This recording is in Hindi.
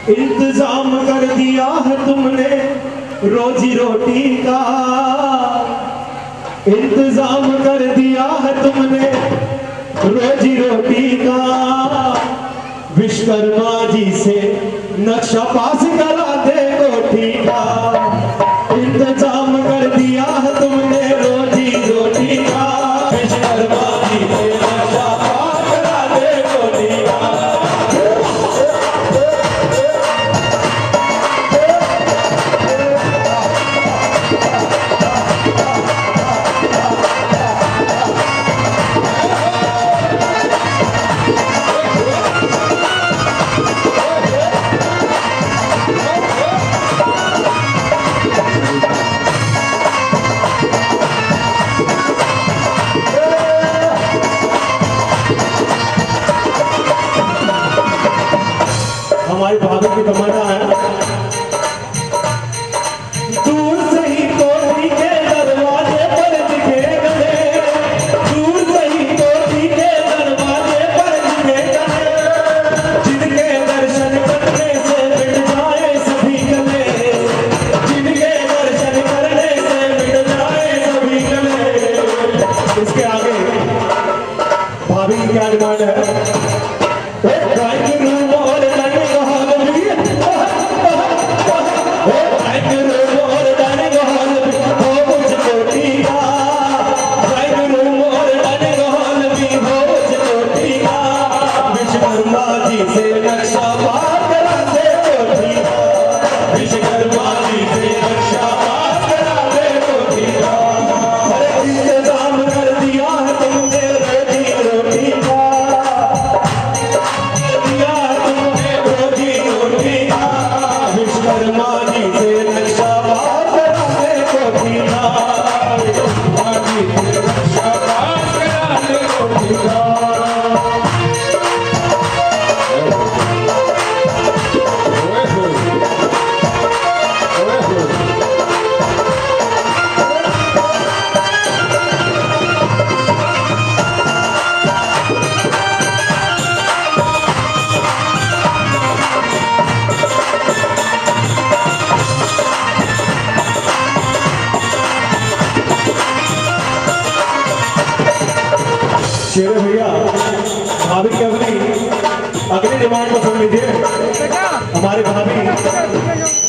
इंतजाम कर दिया है तुमने रोजी रोटी का, इंतजाम कर दिया है तुमने रोजी रोटी का। विश्वकर्मा जी से नक्शा पास करा दे कोठी का, इंतजाम कर दिया है तुमने रोजी रोटी का। विश्वकर्मा जी से नक्शा पास करा दे कोठी का। हमारी भाभी की तमन्ना है, दूर से ही कोठी के दरवाजे पर दिखे गले, दूर से ही कोठी के दरवाजे पर दिखे गले, जिनके दर्शन करने से मिट जाए सभी गले, जिनके दर्शन करने से मिट जाए सभी गले। इसके आगे भाभी की क्या डिमांड है? शेर भैया भाभी की अगली डिमांड को सुन लीजिए। हमारे भाभी